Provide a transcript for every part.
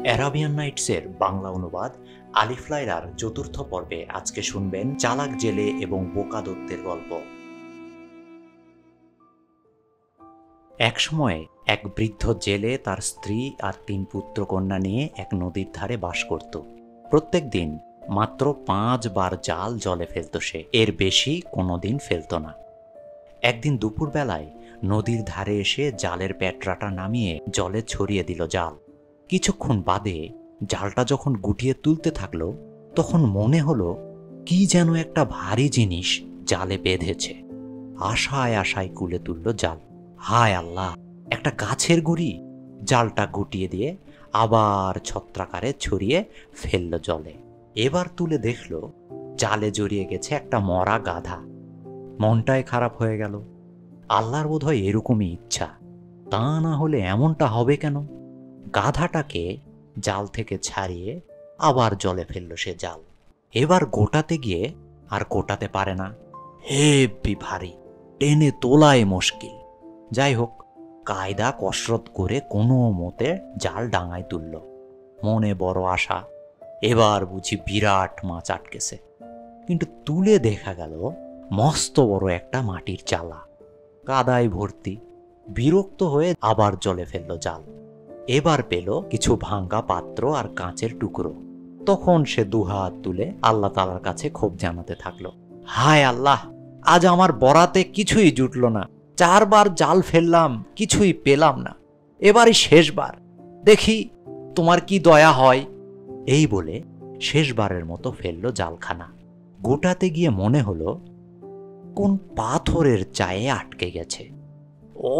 Arabian নাইটসের Bangla অনুবাদ আলিফ লায়লার চতুর্থ পর্বে আজকে শুনবেন চালাক জেলে এবং বোকা দত্তের গল্প। একসময় এক বৃদ্ধ জেলে তার স্ত্রী আর ৩ পুত্রকন্যা নিয়ে এক নদীর ধারে বাস করত। প্রত্যেক দিন মাত্র ৫ বার জাল জলে ফেলত সে, এর বেশি কোনোদিন ফেলত না। একদিন দুপুরবেলায় নদীর ধারে এসে জালের প্যাটরাটা নামিয়ে জলে ছড়িয়ে দিল জাল। কিছুক্ষণ বাদে জালটা যখন গুটিয়ে তুলতে থাকলো, তখন মনে হলো কি যেন একটা ভারী জিনিস জালে বেঁধেছে। আশায় আশায় কুলে তুলল জাল। হায় আল্লাহ, একটা গাছের গুড়ি! জালটা গুটিয়ে দিয়ে আবার ছত্রাকারে ছড়িয়ে ফেলল জলে। এবার তুলে দেখল জালে জড়িয়ে গেছে একটা মরা গাধা। মনটাই খারাপ হয়ে গেল। আল্লাহর বোধহয় এরকমই ইচ্ছা, তা না হলে এমনটা হবে কেন? গাধাটাকে জাল থেকে ছাড়িয়ে আবার জলে ফেলল সে জাল। এবার গোটাতে গিয়ে আর গোটাতে পারে না, হেব্বি ভারী, টেনে তোলাই মুশকিল। যাই হোক, কায়দা কসরত করে কোনো মতে জাল ডাঙায় তুলল। মনে বড় আশা, এবার বুঝি বিরাট মাছ আটকেছে। কিন্তু তুলে দেখা গেল মস্ত বড় একটা মাটির চালা, কাদায় ভর্তি। বিরক্ত হয়ে আবার জলে ফেলল জাল। এবার পেল কিছু ভাঙ্গা পাত্র আর কাঁচের টুকরো। তখন সে দুহাত তুলে আল্লাহ তাআলার কাছে ক্ষোভ জানাতে থাকলো। হায় আল্লাহ, আজ আমার বরাতে কিছুই জুটল না। ৪ বার জাল ফেললাম, কিছুই পেলাম না। এবারই শেষবার, দেখি তোমার কি দয়া হয়। এই বলে শেষবারের মতো ফেলল জালখানা। গোটাতে গিয়ে মনে হলো কোন পাথরের চায়ে আটকে গেছে।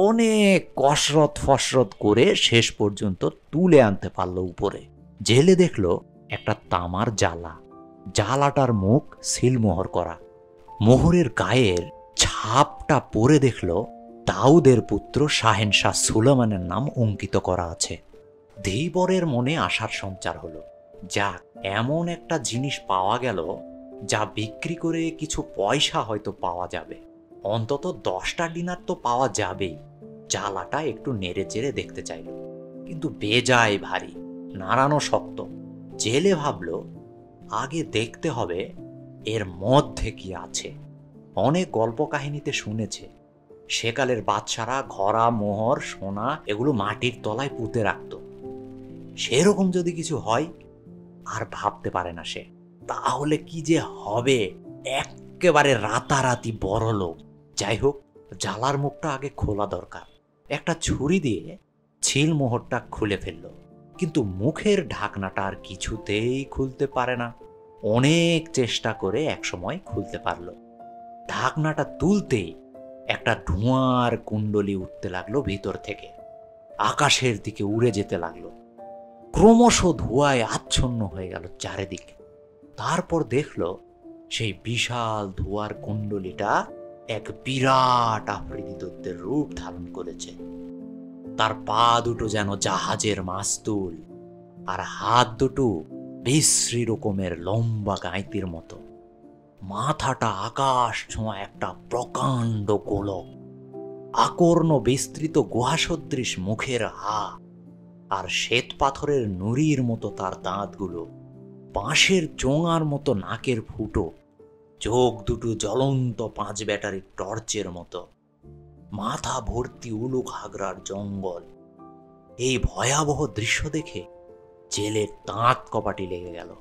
অনেক কসরত ফসরত করে শেষ পর্যন্ত তুলে আনতে পারল উপরে। জেলে দেখল একটা তামার জালা। জালাটার মুখ সিলমোহর করা। মোহরের গায়ের ছাপটা পরে দেখল দাউদের পুত্র শাহেনশাহ সুলেমানের নাম অঙ্কিত করা আছে। ধীবরের মনে আশার সঞ্চার হলো। যাক, এমন একটা জিনিস পাওয়া গেল যা বিক্রি করে কিছু পয়সা হয়তো পাওয়া যাবে। অন্তত 10টা দিনার তো পাওয়া যাবেই। জালাটা একটু নেড়ে চেড়ে দেখতে চাইল, কিন্তু বেজায় ভারী, নাড়ানো শক্ত। জেলে ভাবল আগে দেখতে হবে এর মধ্যে কি আছে। অনেক গল্প কাহিনীতে শুনেছে সেকালের বাদশারা ঘোড়া, মোহর, সোনা এগুলো মাটির তলায় পুঁতে রাখত। সেরকম যদি কিছু হয়, আর ভাবতে পারে না সে, তাহলে কি যে হবে, একেবারে রাতারাতি বড় লোক। যাই হোক, জালার মুখটা আগে খোলা দরকার। একটা ছুরি দিয়ে ছিল মোহরটা খুলে ফেলল, কিন্তু মুখের ঢাকনাটা আর কিছুতেই খুলতে পারে না। অনেক চেষ্টা করে একসময় খুলতে পারল। ঢাকনাটা তুলতেই একটা ধোঁয়ার কুণ্ডলি উঠতে লাগলো ভিতর থেকে, আকাশের দিকে উড়ে যেতে লাগলো। ক্রমশ ধোঁয়ায় আচ্ছন্ন হয়ে গেল চারিদিকে। তারপর দেখল সেই বিশাল ধোঁয়ার কুণ্ডলিটা এক বিরাট আফ্রিদি দৈত্যের রূপ ধারণ করেছে। তার পা দুটো যেন জাহাজের মাস্তুল, আর হাত দুটো বিশ্রী রকমের লম্বা গাঁইতির মতো। মাথাটা আকাশ ছোঁয়া একটা প্রকাণ্ড গোলক। আকর্ণ বিস্তৃত গুহাসদৃশ মুখের হা, আর শ্বেত পাথরের নুড়ির মতো তার দাঁতগুলো, বাঁশের চোঙার মতো নাকের ফুটো, চোখ দুটো জ্বলন্ত 5 ব্যাটারির টর্চের মতো, মাথা ভর্তি উলুক হাগরার জঙ্গল। এই ভয়াবহ দৃশ্য দেখে জেলের দাঁত কপাটি লেগে গেল।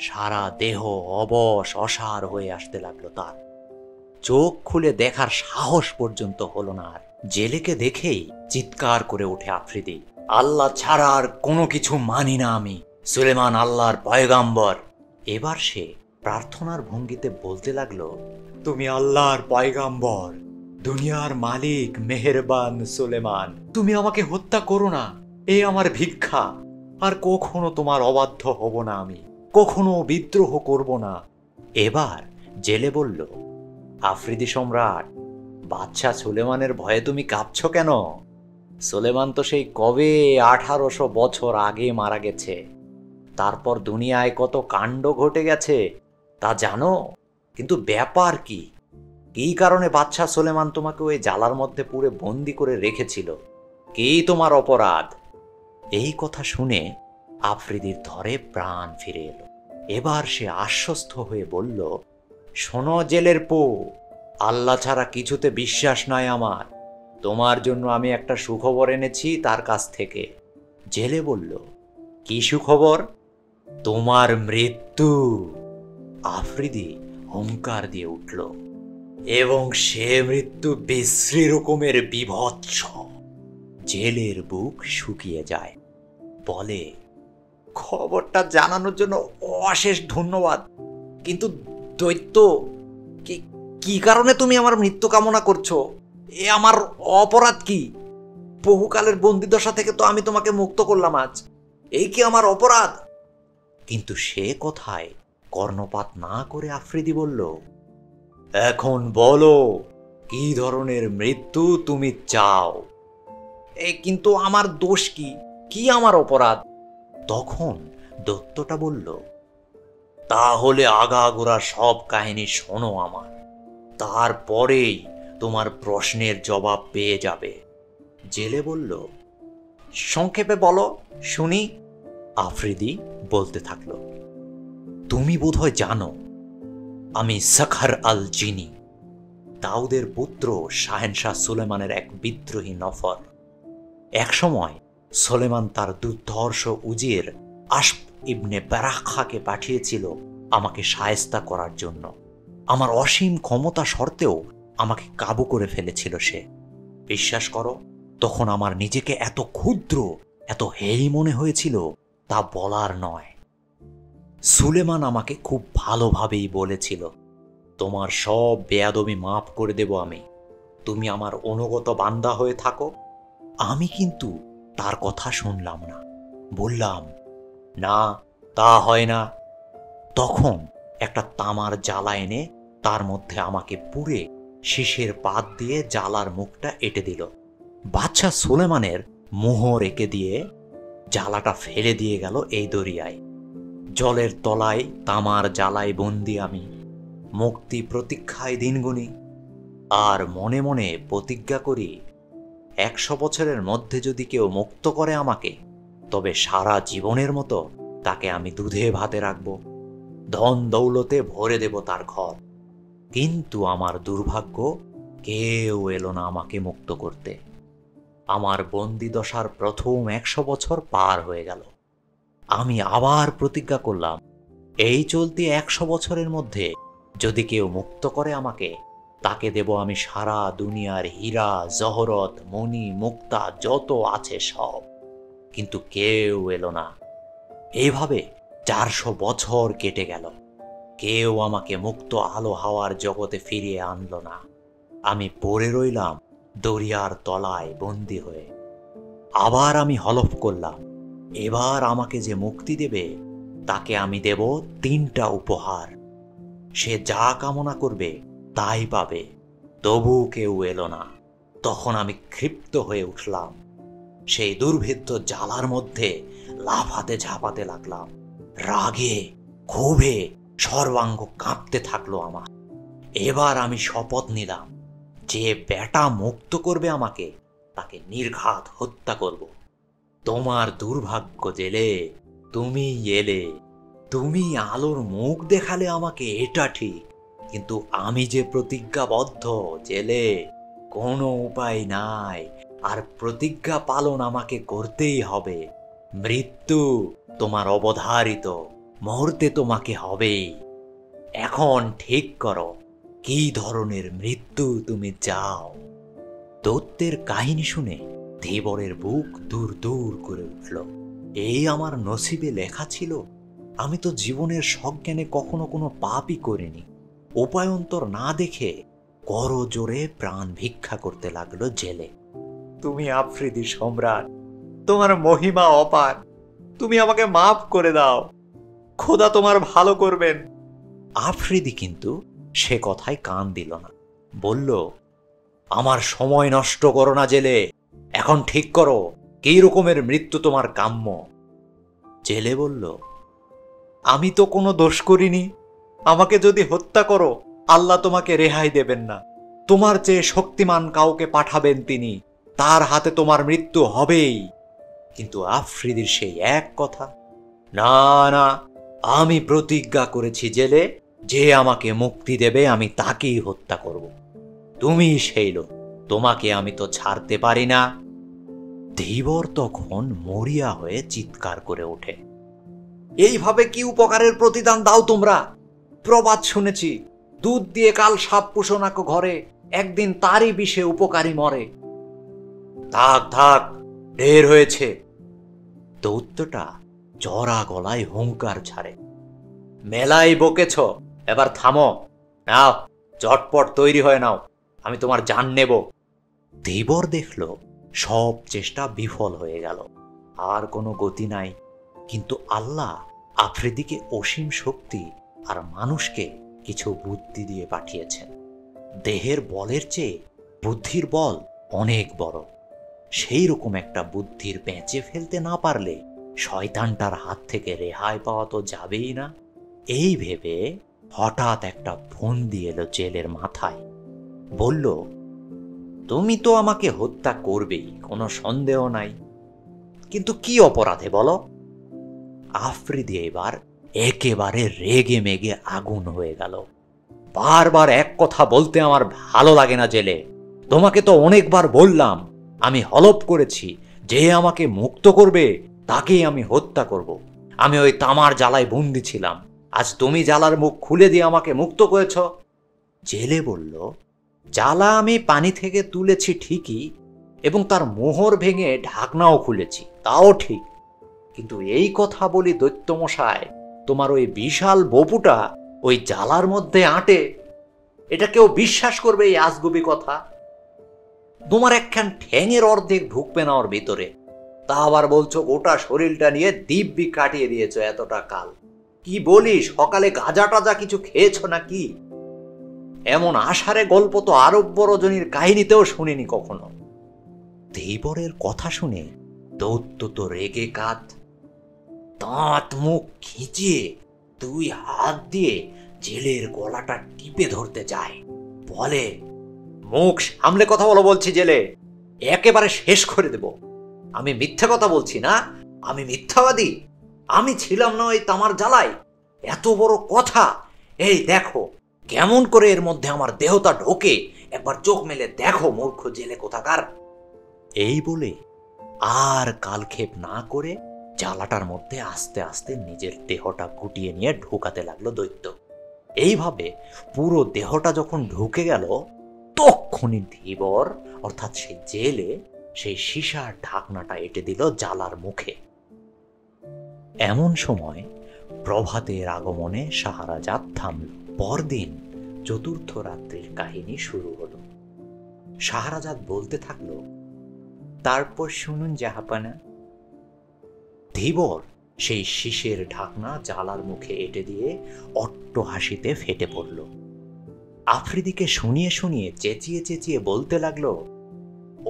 সারা দেহ অবশ অসাড় হয়ে আসতে লাগলো তার। চোখ খুলে দেখার সাহস পর্যন্ত হলো না আর। জেলেকে দেখেই চিৎকার করে ওঠে আফ্রিদি, আল্লাহ ছাড়া আর কোনো কিছু মানি না আমি, সুলেমান আল্লাহর পয়গাম্বর। এবার সে প্রার্থনার ভঙ্গিতে বলতে লাগলো, তুমি আল্লাহর পয়গাম্বর, দুনিয়ার মালিক মেহেরবান সুলেমান, তুমি আমাকে হত্যা করো না, এ আমার ভিক্ষা। আর কখনো তোমার অবাধ্য হব না আমি, কখনো বিদ্রোহ করব না। এবার জেলে বলল, আফ্রিদি সম্রাট, বাদশাহ সুলেমানের ভয়ে তুমি কাঁপছো কেন? সুলেমান তো সেই কবে 1800 বছর আগে মারা গেছে। তারপর দুনিয়ায় কত কাণ্ড ঘটে গেছে তা জানো? কিন্তু ব্যাপার কি, কী কারণে বাদশাহ সুলেমান তোমাকে ওই জালার মধ্যে পুরে বন্দি করে রেখেছিল? কি তোমার অপরাধ? এই কথা শুনে আফ্রিদির ধরে প্রাণ ফিরে এলো। এবার সে আশ্বস্ত হয়ে বলল, শোনো জেলের পো, আল্লাহ ছাড়া কিছুতে বিশ্বাস নাই আমার। তোমার জন্য আমি একটা সুখবর এনেছি তার কাছ থেকে। জেলে বলল, কি সুখবর? তোমার মৃত্যু। আফ্রিদি হুঙ্কার দিয়ে উঠল, এবং সে মৃত্যু বিশ্রী রকমের বীভৎস। জেলের বুক শুকিয়ে যায়। বলে, খবরটা জানানোর জন্য অশেষ ধন্যবাদ, কিন্তু দৈত্য, কি কারণে তুমি আমার মৃত্যু কামনা করছো? এ আমার অপরাধ কি? বহুকালের বন্দিদশা থেকে তো আমি তোমাকে মুক্ত করলাম আজ, এই কি আমার অপরাধ? কিন্তু সে কথায় কর্ণপাত না করে আফ্রিদি বলল, এখন বলো, কি ধরনের মৃত্যু তুমি চাও? কিন্তু আমার দোষ কি? কি আমার অপরাধ? তখন দৈত্যটা বলল, তাহলে আগাগোড়া সব কাহিনী শোনো আমার, তারপরেই তোমার প্রশ্নের জবাব পেয়ে যাবে। জেলে বলল, সংক্ষেপে বলো শুনি। আফ্রিদি বলতে থাকলো, তুমি বোধহয় জানো আমি সাখার আল জিনি, দাউদের পুত্র শাহেনশাহ সুলেমানের এক বিদ্রোহী নফর। একসময় সুলেমান তার দুর্ধর্ষ উজির আশফ ইবনে বারাখাকে পাঠিয়েছিল আমাকে শায়েস্তা করার জন্য। আমার অসীম ক্ষমতা সত্ত্বেও আমাকে কাবু করে ফেলেছিল সে। বিশ্বাস করো, তখন আমার নিজেকে এত ক্ষুদ্র, এত হেই মনে হয়েছিল তা বলার নয়। সুলেমান আমাকে খুব ভালোভাবেই বলেছিল, তোমার সব বেয়াদবি মাফ করে দেব আমি, তুমি আমার অনুগত বান্দা হয়ে থাকো। আমি কিন্তু তার কথা শুনলাম না। বললাম, না, তা হয় না। তখন একটা তামার জ্বালা এনে তার মধ্যে আমাকে পুড়ে শীষের পাত দিয়ে জ্বালার মুখটা এঁটে দিল। বাদশাহ সুলেমানের মোহর এঁকে দিয়ে জ্বালাটা ফেলে দিয়ে গেল এই দরিয়ায়। জলের তলায় তামার জ্বালায় বন্দি আমি, মুক্তি প্রতীক্ষায় দিন গুনি। আর মনে মনে প্রতিজ্ঞা করি, 100 বছরের মধ্যে যদি কেউ মুক্ত করে আমাকে, তবে সারা জীবনের মতো তাকে আমি দুধে ভাতে রাখব, ধন দৌলতে ভরে দেব তার ঘর। কিন্তু আমার দুর্ভাগ্য, কেউ এলো না আমাকে মুক্ত করতে। আমার বন্দিদশার প্রথম 100 বছর পার হয়ে গেল। আমি আবার প্রতিজ্ঞা করলাম, এই চলতি 100 বছরের মধ্যে যদি কেউ মুক্ত করে আমাকে, তাকে দেব আমি সারা দুনিয়ার হীরা জহরত মণি মুক্তা যত আছে সব। কিন্তু কেউ এলো না। এইভাবে 400 বছর কেটে গেল। কেউ আমাকে মুক্ত আলো হাওয়ার জগতে ফিরিয়ে আনলো না। আমি পড়ে রইলাম দরিয়ার তলায় বন্দি হয়ে। আবার আমি হলফ করলাম, এবার আমাকে যে মুক্তি দেবে তাকে আমি দেব 3টা উপহার। সে যা কামনা করবে তাই পাবে। তবু কেউ এলো না। তখন আমি ক্ষিপ্ত হয়ে উঠলাম। সেই দুর্ভেদ্য জ্বালার মধ্যে লাফাতে ঝাঁপাতে লাগলাম। রাগে ক্ষোভে সর্বাঙ্গ কাঁপতে থাকলো আমার। এবার আমি শপথ নিলাম, যে বেটা মুক্ত করবে আমাকে, তাকে নির্ঘাত হত্যা করব। তোমার দুর্ভাগ্য জেলে, তুমি এলে, তুমি আলোর মুখ দেখালে আমাকে, এটা ঠিক। কিন্তু আমি যে প্রতিজ্ঞাবদ্ধ জেলে, কোনো উপায় নাই। আর প্রতিজ্ঞা পালন আমাকে করতেই হবে। মৃত্যু তোমার অবধারিত, মুহূর্তে তোমাকে হবেই। এখন ঠিক করো, কি ধরনের মৃত্যু তুমি চাও? দৈত্যের কাহিনী শুনে ধীবরের বুক দূর দূর করে উঠল। এই আমার নসিবে লেখা ছিল? আমি তো জীবনের সজ্ঞানে কখনো কোনো পাপই করিনি। উপায়ন্তর না দেখে করজোরে প্রাণ ভিক্ষা করতে লাগলো জেলে। তুমি আফ্রিদি সম্রাট, তোমার মহিমা অপার, তুমি আমাকে মাফ করে দাও, খোদা তোমার ভালো করবেন। আফ্রিদি কিন্তু সে কথায় কান দিল না। বলল, আমার সময় নষ্ট করো না জেলে, এখন ঠিক করো কি রকমের মৃত্যু তোমার কাম্য। জেলে বলল, আমি তো কোনো দোষ করিনি, আমাকে যদি হত্যা করো আল্লাহ তোমাকে রেহাই দেবেন না। তোমার চেয়ে শক্তিমান কাউকে পাঠাবেন তিনি, তার হাতে তোমার মৃত্যু হবেই। কিন্তু আফ্রিদির সেই এক কথা, না না, আমি প্রতিজ্ঞা করেছি জেলে, যে আমাকে মুক্তি দেবে আমি তাকেই হত্যা করব। তুমি সেই লোক, তোমাকে আমি তো ছাড়তে পারি না। ধীবর তখন মরিয়া হয়ে চিৎকার করে ওঠে, এইভাবে কি উপকারের প্রতিদান দাও তোমরা? প্রবাদ শুনেছি, দুধ দিয়ে কাল সাপ পুষো নাকো ঘরে, একদিন তারই বিষে উপকারী মরে। থাক থাক, ঢের হয়েছে। দৈত্যটা জরা গলায় হুঙ্কার ছাড়ে, মেলাই বকেছ, এবার থামো। নাও, চটপট তৈরি হয়ে নাও, আমি তোমার জান নেব। ধীবর দেখল সব চেষ্টা বিফল হয়ে গেল, আর কোনো গতি নাই। কিন্তু আল্লাহ আফ্রিদিকে অসীম শক্তি আর মানুষকে কিছু বুদ্ধি দিয়ে পাঠিয়েছেন। দেহের বলের চেয়ে বুদ্ধির বল অনেক বড়। সেই রকম একটা বুদ্ধির পেঁচে ফেলতে না পারলে শয়তানটার হাত থেকে রেহাই পাওয়া তো যাবেই না। এই ভেবে হঠাৎ একটা ফন্দি এলো জেলের মাথায়। বলল, তুমি তো আমাকে হত্যা করবেই, কোনো সন্দেহ নাই, কিন্তু কি অপরাধে বলো? আফ্রিদি এবার একেবারে রেগে মেগে আগুন হয়ে গেল। বারবার এক কথা বলতে আমার ভালো লাগে না জেলে। তোমাকে তো অনেকবার বললাম, আমি হলফ করেছি, যে আমাকে মুক্ত করবে তাকেই আমি হত্যা করব। আমি ওই তামার জ্বালায় বন্দি ছিলাম, আজ তুমি জ্বালার মুখ খুলে দিয়ে আমাকে মুক্ত করেছ। জেলে বলল, জ্বালা আমি পানি থেকে তুলেছি ঠিকই, এবং তার মোহর ভেঙে ঢাকনাও খুলেছি, তাও ঠিক, কিন্তু এই কথা বলি দৈত্যমশাই, তোমার ওই বিশাল বপুটা ওই জ্বালার মধ্যে আঁটে, এটা কেউ বিশ্বাস করবে এই আজগুবি কথা? তোমার একখান ঠ্যাঙের অর্ধেক ঢুকবে না ওর ভিতরে, তা আবার বলছো গোটা শরীরটা নিয়ে দিব্যি কাটিয়ে দিয়েছ এতটা কাল। কি বলি, সকালে গাঁজা টাজা কিছু খেয়েছ নাকি? এমন আষাঢ়ে গল্প তো আরব্য রজনীর কাহিনীতেও শুনিনি কখনো। ধীবরের কথা শুনে দৈত্য তো রেগে কাত। দাঁত মুখ খিঁচিয়ে দুই হাত দিয়ে জেলের গলাটা টিপে ধরতে যায়, বলে, মুখ সামলে কথা বলো বলছি জেলে, একেবারে শেষ করে দেব। আমি মিথ্যা কথা বলছি না, আমি মিথ্যাবাদী, আমি ছিলাম না ওই তামার জ্বালায়। এত বড় কথা, এই দেখো কেমন করে এর মধ্যে আমার দেহটা ঢোকে, একবার চোখ মেলে দেখো মূর্খ জেলে কোথাকার। এই বলে আর কালক্ষেপ না করে জ্বালাটার মধ্যে আস্তে আস্তে নিজের দেহটা গুটিয়ে নিয়ে ঢোকাতে লাগলো দৈত্য। এইভাবে পুরো দেহটা যখন ঢুকে গেল, তখনই ধীবর অর্থাৎ সেই জেলে সেই সীসার ঢাকনাটা এঁটে দিল জ্বালার মুখে। এমন সময় প্রভাতের আগমনে শাহরাজাদ থামল। পরদিন চতুর্থ রাত্রির কাহিনী শুরু হলো। শাহরাজাদ বলতে থাকলো, তারপর শুনুন জাহাপানা। ধীবর সেই শীষের ঢাকনা জ্বালার মুখে এঁটে দিয়ে অট্ট হাসিতে ফেটে পড়ল। আফ্রিদিকে শুনিয়ে শুনিয়ে চেঁচিয়ে চেঁচিয়ে বলতে লাগলো,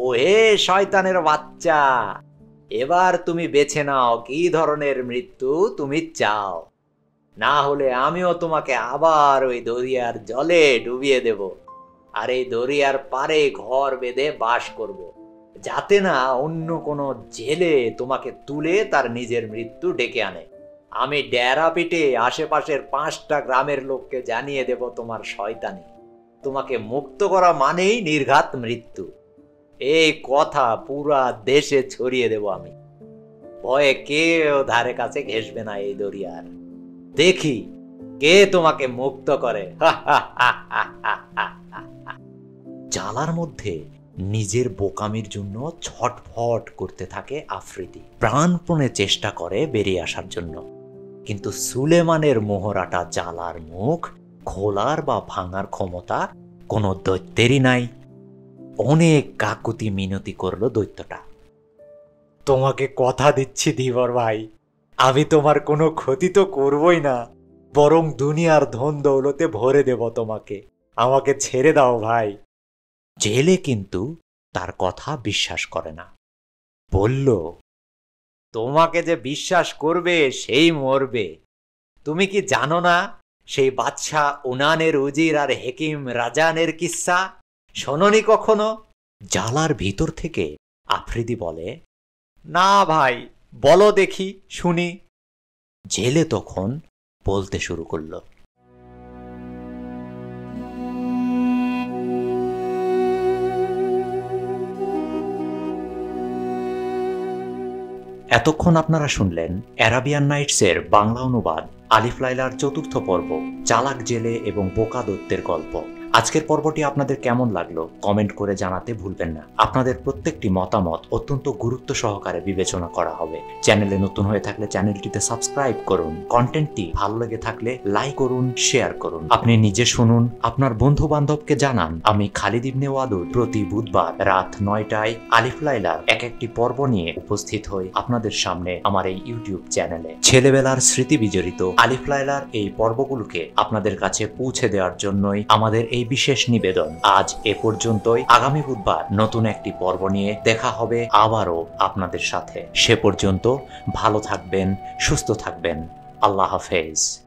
ও হে শয়তানের বাচ্চা, এবার তুমি বেছে নাও কি ধরনের মৃত্যু তুমি চাও, না হলে আমিও তোমাকে আবার ওই দরিয়ার জলে ডুবিয়ে দেব, আর এই দরিয়ার পারে ঘর বেঁধে বাস করব, যাতে না অন্য কোনো জেলে তোমাকে তুলে তার নিজের মৃত্যু ডেকে আনে। আমি ডেরা পিটে আশেপাশের 5টা গ্রামের লোককে জানিয়ে দেব তোমার শয়তানি, তোমাকে মুক্ত করা মানেই নির্ঘাত মৃত্যু। এই কথা পুরা দেশে ছড়িয়ে দেব আমি, ভয়ে কেউ ধারে কাছে ঘেঁষবে না এই দরিয়ার। দেখি কে তোমাকে মুক্ত করে। জ্বালার মধ্যে নিজের বোকামির জন্য ছটফট করতে থাকে আফ্রিদি। প্রাণপণে চেষ্টা করে বেরিয়ে আসার জন্য, কিন্তু সুলেমানের মোহরাটা জ্বালার মুখ খোলার বা ভাঙার ক্ষমতা কোনো দৈত্যেরই নাই। অনেক কাকুতি মিনতি করলো দৈত্যটা। তোমাকে কথা দিচ্ছি ধীবর ভাই, আমি তোমার কোনো ক্ষতি তো করবই না, বরং দুনিয়ার ধন দৌলতে ভরে দেব তোমাকে, আমাকে ছেড়ে দাও ভাই। জেলে কিন্তু তার কথা বিশ্বাস করে না, বলল, তোমাকে যে বিশ্বাস করবে সেই মরবে। তুমি কি জানো না সেই বাদশাহ উনানের উজির আর হেকিম রাজানের কিস্সা? শোনোনি কখনো? জ্বালার ভিতর থেকে আফ্রিদি বলে, না ভাই, বলো দেখি শুনি। জেলে তখন বলতে শুরু করলো। এতক্ষণ আপনারা শুনলেন অ্যারাবিয়ান নাইটসের বাংলা অনুবাদ আলিফ লায়লার চতুর্থ পর্ব, চালাক জেলে এবং বোকা দৈত্যের গল্প। আজকের পর্বটি আপনাদের কেমন লাগলো কমেন্ট করে জানাতে ভুলবেন না। আপনাদের প্রত্যেকটি মতামত অত্যন্ত গুরুত্ব সহকারে বিবেচনা করা হবে। চ্যানেলে নতুন হয়ে থাকলে চ্যানেলটিতে সাবস্ক্রাইব করুন। কন্টেন্টটি ভালো লেগে থাকলে লাইক করুন, শেয়ার করুন। আপনি নিজে শুনুন, আপনার বন্ধু বান্ধবকে জানান। আমি খালিদ ইবনে ওয়াদুদ প্রতি বুধবার রাত 9টায় আলিফ লায়লার এক একটি পর্ব নিয়ে উপস্থিত হই আপনাদের সামনে আমার এই ইউটিউব চ্যানেলে। ছেলেবেলার স্মৃতি বিজড়িত আলিফ লায়লার এই পর্বগুলোকে আপনাদের কাছে পৌঁছে দেওয়ার জন্যই আমাদের এই বিশেষ নিবেদন। আজ এ পর্যন্তই। আগামী বুধবার নতুন একটি পর্ব নিয়ে দেখা হবে আবারও আপনাদের সাথে। সে পর্যন্ত ভালো থাকবেন, সুস্থ থাকবেন। আল্লাহ হাফেজ।